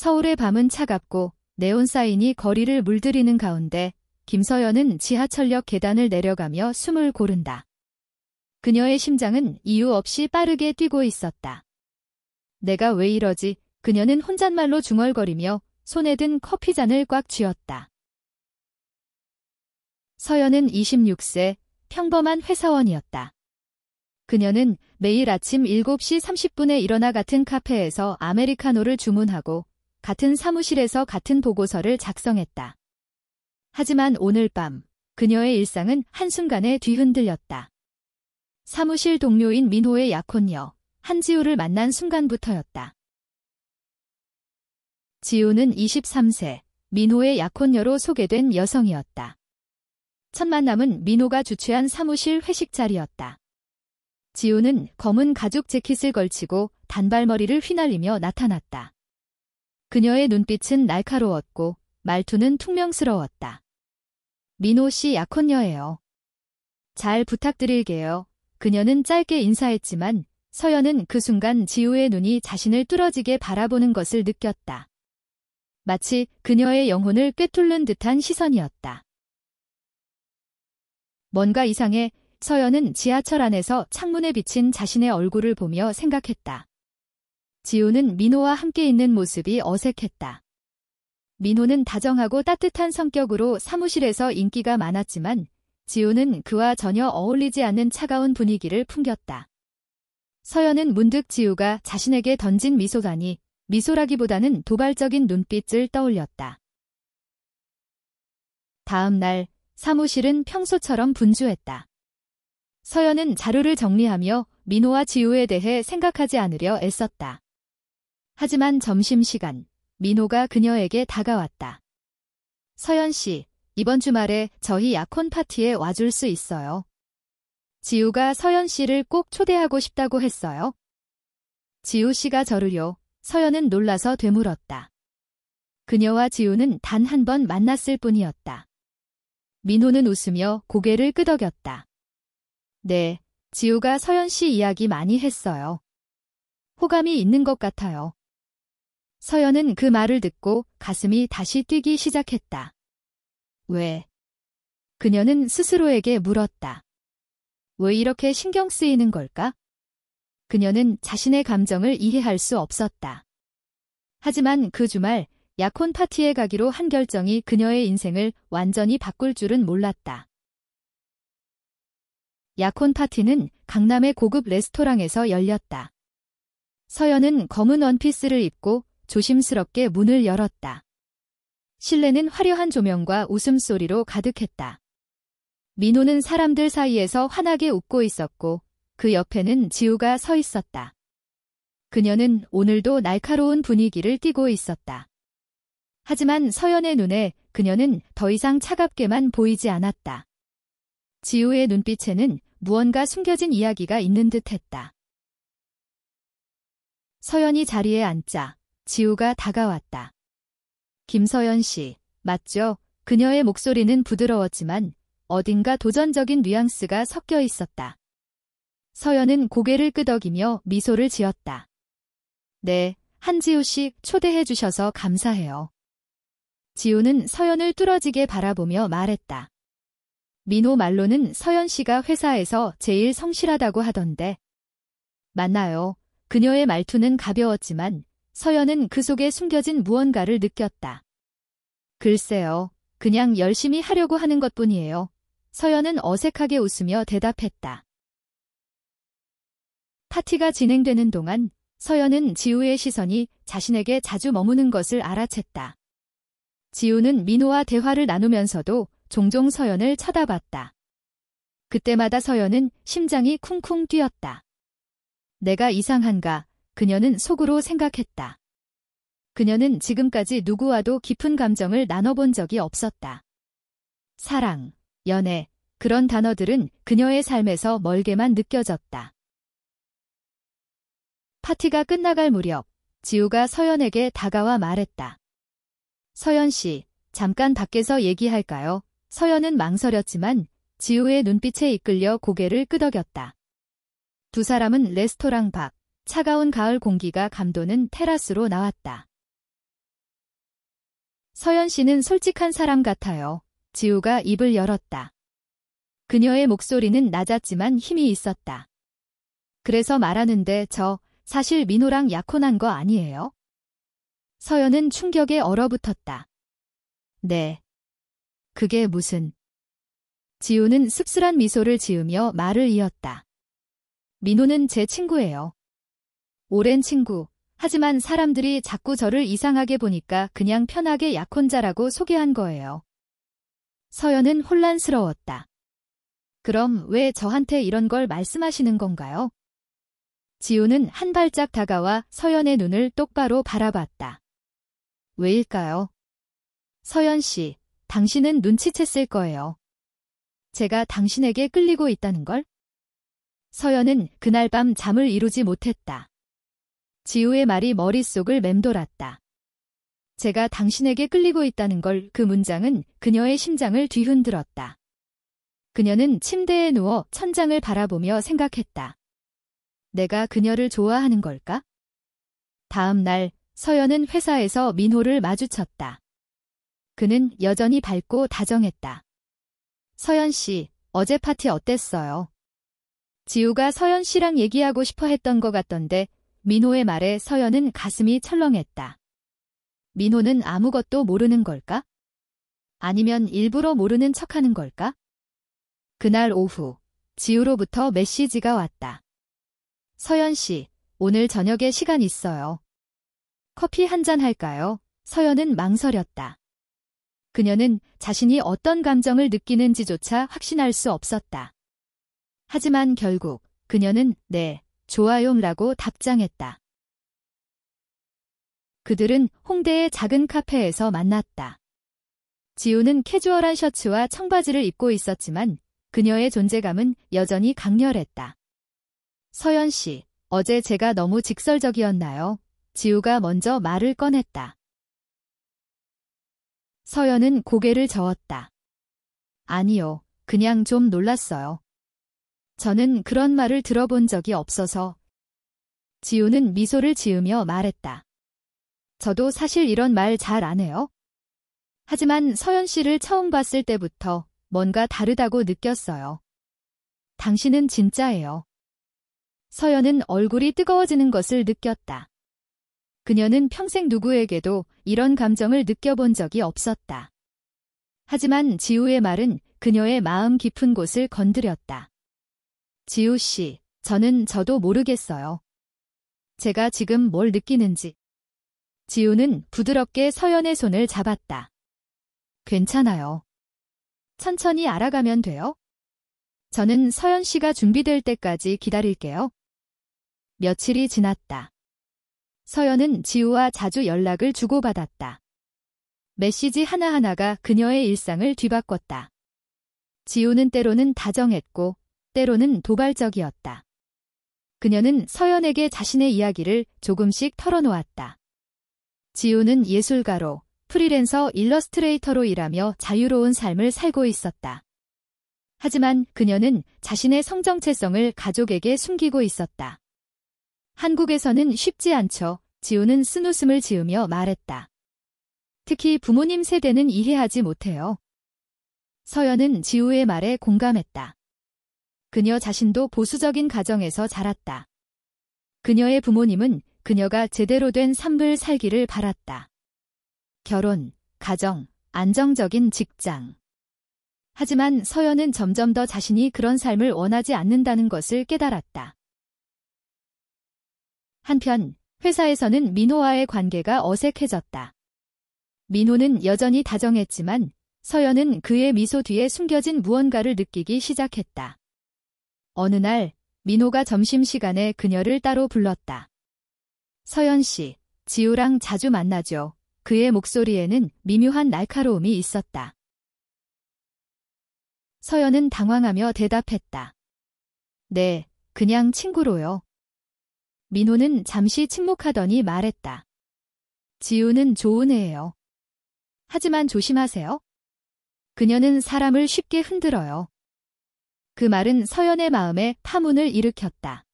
서울의 밤은 차갑고 네온 사인이 거리를 물들이는 가운데 김서연은 지하철역 계단을 내려가며 숨을 고른다. 그녀의 심장은 이유 없이 빠르게 뛰고 있었다. 내가 왜 이러지? 그녀는 혼잣말로 중얼거리며 손에 든 커피잔을 꽉 쥐었다. 서연은 26세, 평범한 회사원이었다. 그녀는 매일 아침 7시 30분에 일어나 같은 카페에서 아메리카노를 주문하고 같은 사무실에서 같은 보고서를 작성했다. 하지만 오늘 밤 그녀의 일상은 한순간에 뒤흔들렸다. 사무실 동료인 민호의 약혼녀 한지우를 만난 순간부터였다. 지우는 23세, 민호의 약혼녀로 소개된 여성이었다. 첫 만남은 민호가 주최한 사무실 회식 자리였다. 지우는 검은 가죽 재킷을 걸치고 단발머리를 휘날리며 나타났다. 그녀의 눈빛은 날카로웠고 말투는 퉁명스러웠다. 민호 씨 약혼녀예요. 잘 부탁드릴게요. 그녀는 짧게 인사했지만 서연은 그 순간 지우의 눈이 자신을 뚫어지게 바라보는 것을 느꼈다. 마치 그녀의 영혼을 꿰뚫는 듯한 시선이었다. 뭔가 이상해. 서연은 지하철 안에서 창문에 비친 자신의 얼굴을 보며 생각했다. 지우는 민호와 함께 있는 모습이 어색했다. 민호는 다정하고 따뜻한 성격으로 사무실에서 인기가 많았지만 지우는 그와 전혀 어울리지 않는 차가운 분위기를 풍겼다. 서연은 문득 지우가 자신에게 던진 미소라니 미소라기보다는 도발적인 눈빛을 떠올렸다. 다음 날 사무실은 평소처럼 분주했다. 서연은 자료를 정리하며 민호와 지우에 대해 생각하지 않으려 애썼다. 하지만 점심시간, 민호가 그녀에게 다가왔다. 서연 씨, 이번 주말에 저희 약혼 파티에 와줄 수 있어요. 지우가 서연 씨를 꼭 초대하고 싶다고 했어요. 지우 씨가 저를요. 서연은 놀라서 되물었다. 그녀와 지우는 단 한 번 만났을 뿐이었다. 민호는 웃으며 고개를 끄덕였다. 네, 지우가 서연 씨 이야기 많이 했어요. 호감이 있는 것 같아요. 서연은 그 말을 듣고 가슴이 다시 뛰기 시작했다. 왜? 그녀는 스스로에게 물었다. 왜 이렇게 신경 쓰이는 걸까? 그녀는 자신의 감정을 이해할 수 없었다. 하지만 그 주말 약혼 파티에 가기로 한 결정이 그녀의 인생을 완전히 바꿀 줄은 몰랐다. 약혼 파티는 강남의 고급 레스토랑에서 열렸다. 서연은 검은 원피스를 입고 조심스럽게 문을 열었다. 실내는 화려한 조명과 웃음소리로 가득했다. 민호는 사람들 사이에서 환하게 웃고 있었고 그 옆에는 지우가 서 있었다. 그녀는 오늘도 날카로운 분위기를 띠고 있었다. 하지만 서연의 눈에 그녀는 더 이상 차갑게만 보이지 않았다. 지우의 눈빛에는 무언가 숨겨진 이야기가 있는 듯했다. 서연이 자리에 앉자 지우가 다가왔다. 김서연 씨, 맞죠? 그녀의 목소리는 부드러웠지만 어딘가 도전적인 뉘앙스가 섞여 있었다. 서연은 고개를 끄덕이며 미소를 지었다. 네, 한지우 씨 초대해 주셔서 감사해요. 지우는 서연을 뚫어지게 바라보며 말했다. 민호 말로는 서연 씨가 회사에서 제일 성실하다고 하던데. 맞나요? 그녀의 말투는 가벼웠지만 서연은 그 속에 숨겨진 무언가를 느꼈다. 글쎄요, 그냥 열심히 하려고 하는 것뿐이에요. 서연은 어색하게 웃으며 대답했다. 파티가 진행되는 동안 서연은 지우의 시선이 자신에게 자주 머무는 것을 알아챘다. 지우는 민호와 대화를 나누면서도 종종 서연을 쳐다봤다. 그때마다 서연은 심장이 쿵쿵 뛰었다. 내가 이상한가? 그녀는 속으로 생각했다. 그녀는 지금까지 누구와도 깊은 감정을 나눠본 적이 없었다. 사랑, 연애, 그런 단어들은 그녀의 삶에서 멀게만 느껴졌다. 파티가 끝나갈 무렵 지우가 서연에게 다가와 말했다. 서연 씨, 잠깐 밖에서 얘기할까요? 서연은 망설였지만 지우의 눈빛에 이끌려 고개를 끄덕였다. 두 사람은 레스토랑 밖, 차가운 가을 공기가 감도는 테라스로 나왔다. 서연 씨는 솔직한 사람 같아요. 지우가 입을 열었다. 그녀의 목소리는 낮았지만 힘이 있었다. 그래서 말하는데 사실 민호랑 약혼한 거 아니에요? 서연은 충격에 얼어붙었다. 네. 그게 무슨... 지우는 씁쓸한 미소를 지으며 말을 이었다. 민호는 제 친구예요. 오랜 친구. 하지만 사람들이 자꾸 저를 이상하게 보니까 그냥 편하게 약혼자라고 소개한 거예요. 서연은 혼란스러웠다. 그럼 왜 저한테 이런 걸 말씀하시는 건가요? 지우는 한 발짝 다가와 서연의 눈을 똑바로 바라봤다. 왜일까요? 서연 씨, 당신은 눈치챘을 거예요. 제가 당신에게 끌리고 있다는 걸? 서연은 그날 밤 잠을 이루지 못했다. 지우의 말이 머릿속을 맴돌았다. 제가 당신에게 끌리고 있다는 걸 그 문장은 그녀의 심장을 뒤흔들었다. 그녀는 침대에 누워 천장을 바라보며 생각했다. 내가 그녀를 좋아하는 걸까? 다음 날 서연은 회사에서 민호를 마주쳤다. 그는 여전히 밝고 다정했다. 서연 씨, 어제 파티 어땠어요? 지우가 서연 씨랑 얘기하고 싶어 했던 것 같던데 민호의 말에 서연은 가슴이 철렁했다. 민호는 아무것도 모르는 걸까? 아니면 일부러 모르는 척하는 걸까? 그날 오후, 지우로부터 메시지가 왔다. 서연 씨, 오늘 저녁에 시간 있어요. 커피 한잔 할까요? 서연은 망설였다. 그녀는 자신이 어떤 감정을 느끼는지조차 확신할 수 없었다. 하지만 결국 그녀는 네, 좋아요라고 답장했다. 그들은 홍대의 작은 카페에서 만났다. 지우는 캐주얼한 셔츠와 청바지를 입고 있었지만 그녀의 존재감은 여전히 강렬했다. 서연 씨, 어제 제가 너무 직설적이었나요? 지우가 먼저 말을 꺼냈다. 서연은 고개를 저었다. 아니요, 그냥 좀 놀랐어요. 저는 그런 말을 들어본 적이 없어서. 지우는 미소를 지으며 말했다. 저도 사실 이런 말 잘 안 해요. 하지만 서연 씨를 처음 봤을 때부터 뭔가 다르다고 느꼈어요. 당신은 진짜예요. 서연은 얼굴이 뜨거워지는 것을 느꼈다. 그녀는 평생 누구에게도 이런 감정을 느껴본 적이 없었다. 하지만 지우의 말은 그녀의 마음 깊은 곳을 건드렸다. 지우 씨, 저도 모르겠어요. 제가 지금 뭘 느끼는지. 지우는 부드럽게 서연의 손을 잡았다. 괜찮아요. 천천히 알아가면 돼요. 저는 서연 씨가 준비될 때까지 기다릴게요. 며칠이 지났다. 서연은 지우와 자주 연락을 주고받았다. 메시지 하나하나가 그녀의 일상을 뒤바꿨다. 지우는 때로는 다정했고 때로는 도발적이었다. 그녀는 서연에게 자신의 이야기를 조금씩 털어놓았다. 지우는 예술가로, 프리랜서 일러스트레이터로 일하며 자유로운 삶을 살고 있었다. 하지만 그녀는 자신의 성정체성을 가족에게 숨기고 있었다. 한국에서는 쉽지 않죠. 지우는 쓴웃음을 지으며 말했다. 특히 부모님 세대는 이해하지 못해요. 서연은 지우의 말에 공감했다. 그녀 자신도 보수적인 가정에서 자랐다. 그녀의 부모님은 그녀가 제대로 된 삶을 살기를 바랐다. 결혼, 가정, 안정적인 직장. 하지만 서연은 점점 더 자신이 그런 삶을 원하지 않는다는 것을 깨달았다. 한편 회사에서는 민호와의 관계가 어색해졌다. 민호는 여전히 다정했지만 서연은 그의 미소 뒤에 숨겨진 무언가를 느끼기 시작했다. 어느 날 민호가 점심시간에 그녀를 따로 불렀다. 서연 씨, 지우랑 자주 만나죠. 그의 목소리에는 미묘한 날카로움이 있었다. 서연은 당황하며 대답했다. 네, 그냥 친구로요. 민호는 잠시 침묵하더니 말했다. 지우는 좋은 애예요. 하지만 조심하세요. 그녀는 사람을 쉽게 흔들어요. 그 말은 서연의 마음에 파문을 일으켰다.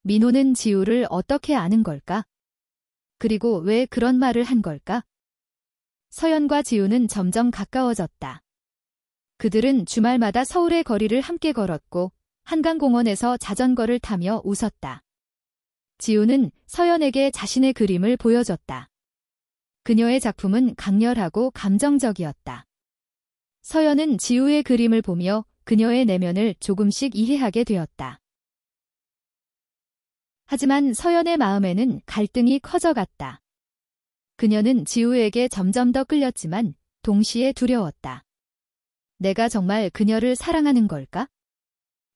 민호는 지우를 어떻게 아는 걸까? 그리고 왜 그런 말을 한 걸까? 서연과 지우는 점점 가까워졌다. 그들은 주말마다 서울의 거리를 함께 걸었고 한강공원에서 자전거를 타며 웃었다. 지우는 서연에게 자신의 그림을 보여줬다. 그녀의 작품은 강렬하고 감정적이었다. 서연은 지우의 그림을 보며 그녀의 내면을 조금씩 이해하게 되었다. 하지만 서연의 마음에는 갈등이 커져갔다. 그녀는 지우에게 점점 더 끌렸지만 동시에 두려웠다. 내가 정말 그녀를 사랑하는 걸까?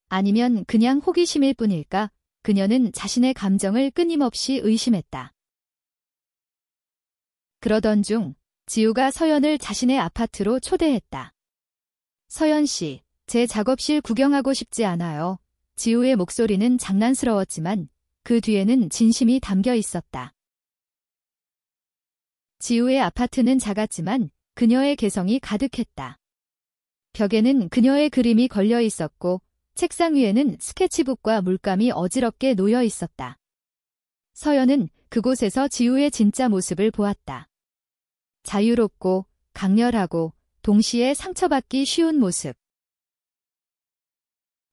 아니면 그냥 호기심일 뿐일까? 그녀는 자신의 감정을 끊임없이 의심했다. 그러던 중 지우가 서연을 자신의 아파트로 초대했다. 서연 씨, 제 작업실 구경하고 싶지 않아요. 지우의 목소리는 장난스러웠지만 그 뒤에는 진심이 담겨 있었다. 지우의 아파트는 작았지만 그녀의 개성이 가득했다. 벽에는 그녀의 그림이 걸려 있었고 책상 위에는 스케치북과 물감이 어지럽게 놓여 있었다. 서연은 그곳에서 지우의 진짜 모습을 보았다. 자유롭고 강렬하고 동시에 상처받기 쉬운 모습.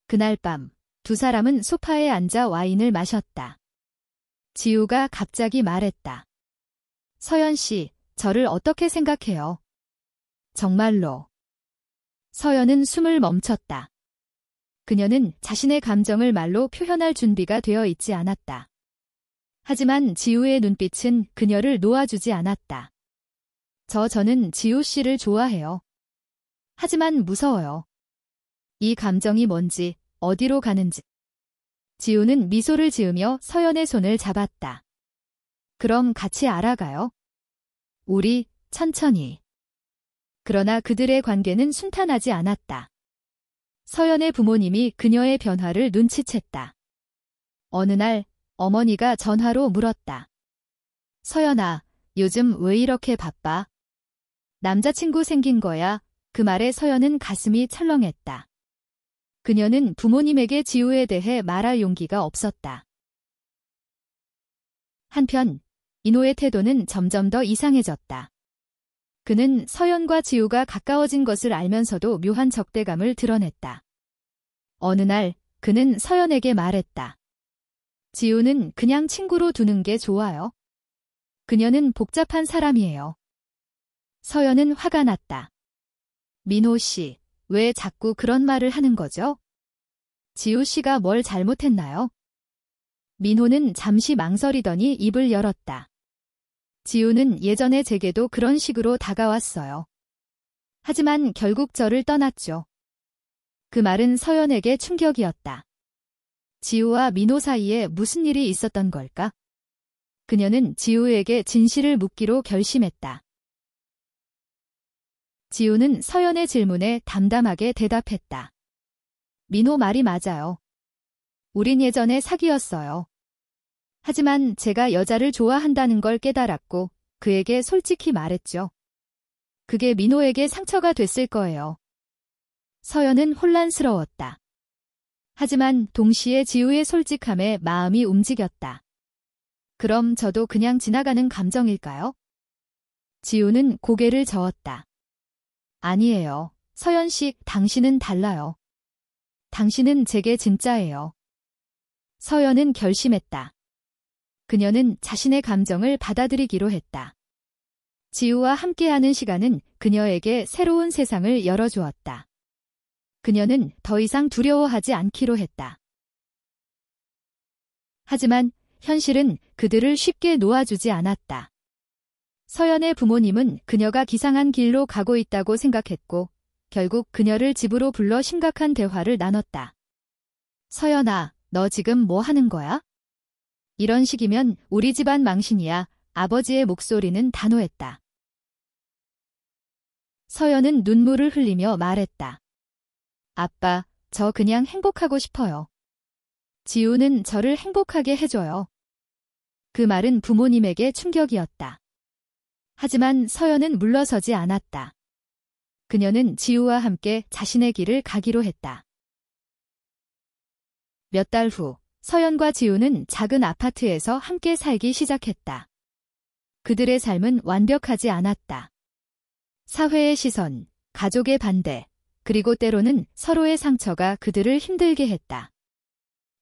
그날 밤 두 사람은 소파에 앉아 와인을 마셨다. 지우가 갑자기 말했다. 서연 씨, 저를 어떻게 생각해요? 정말로. 서연은 숨을 멈췄다. 그녀는 자신의 감정을 말로 표현할 준비가 되어 있지 않았다. 하지만 지우의 눈빛은 그녀를 놓아주지 않았다. 저는 지우 씨를 좋아해요. 하지만 무서워요. 이 감정이 뭔지, 어디로 가는지. 지우는 미소를 지으며 서연의 손을 잡았다. 그럼 같이 알아가요. 우리, 천천히. 그러나 그들의 관계는 순탄하지 않았다. 서연의 부모님이 그녀의 변화를 눈치챘다. 어느 날 어머니가 전화로 물었다. 서연아, 요즘 왜 이렇게 바빠? 남자친구 생긴 거야? 그 말에 서연은 가슴이 철렁했다. 그녀는 부모님에게 지우에 대해 말할 용기가 없었다. 한편 인호의 태도는 점점 더 이상해졌다. 그는 서연과 지우가 가까워진 것을 알면서도 묘한 적대감을 드러냈다. 어느 날 그는 서연에게 말했다. 지우는 그냥 친구로 두는 게 좋아요. 그녀는 복잡한 사람이에요. 서연은 화가 났다. 민호 씨, 왜 자꾸 그런 말을 하는 거죠? 지우 씨가 뭘 잘못했나요? 민호는 잠시 망설이더니 입을 열었다. 지우는 예전에 제게도 그런 식으로 다가왔어요. 하지만 결국 저를 떠났죠. 그 말은 서연에게 충격이었다. 지우와 민호 사이에 무슨 일이 있었던 걸까? 그녀는 지우에게 진실을 묻기로 결심했다. 지우는 서연의 질문에 담담하게 대답했다. 민호 말이 맞아요. 우린 예전에 사귀었어요. 하지만 제가 여자를 좋아한다는 걸 깨달았고 그에게 솔직히 말했죠. 그게 민호에게 상처가 됐을 거예요. 서연은 혼란스러웠다. 하지만 동시에 지우의 솔직함에 마음이 움직였다. 그럼 저도 그냥 지나가는 감정일까요? 지우는 고개를 저었다. 아니에요. 서연 씨, 당신은 달라요. 당신은 제게 진짜예요. 서연은 결심했다. 그녀는 자신의 감정을 받아들이기로 했다. 지우와 함께하는 시간은 그녀에게 새로운 세상을 열어주었다. 그녀는 더 이상 두려워하지 않기로 했다. 하지만 현실은 그들을 쉽게 놓아주지 않았다. 서연의 부모님은 그녀가 기상한 길로 가고 있다고 생각했고 결국 그녀를 집으로 불러 심각한 대화를 나눴다. 서연아, 너 지금 뭐 하는 거야? 이런 식이면 우리 집안 망신이야. 아버지의 목소리는 단호했다. 서연은 눈물을 흘리며 말했다. 아빠, 저 그냥 행복하고 싶어요. 지우는 저를 행복하게 해줘요. 그 말은 부모님에게 충격이었다. 하지만 서연은 물러서지 않았다. 그녀는 지우와 함께 자신의 길을 가기로 했다. 몇 달 후, 서연과 지우는 작은 아파트에서 함께 살기 시작했다. 그들의 삶은 완벽하지 않았다. 사회의 시선, 가족의 반대, 그리고 때로는 서로의 상처가 그들을 힘들게 했다.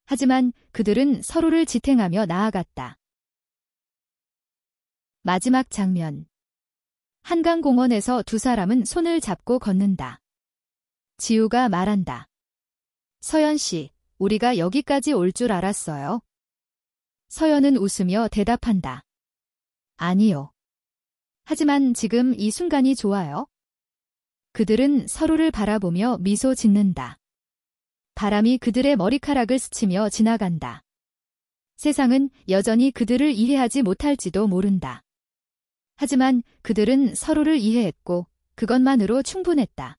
하지만 그들은 서로를 지탱하며 나아갔다. 마지막 장면. 한강공원에서 두 사람은 손을 잡고 걷는다. 지우가 말한다. 서연 씨, 우리가 여기까지 올 줄 알았어요. 서연은 웃으며 대답한다. 아니요. 하지만 지금 이 순간이 좋아요. 그들은 서로를 바라보며 미소 짓는다. 바람이 그들의 머리카락을 스치며 지나간다. 세상은 여전히 그들을 이해하지 못할지도 모른다. 하지만 그들은 서로를 이해했고 그것만으로 충분했다.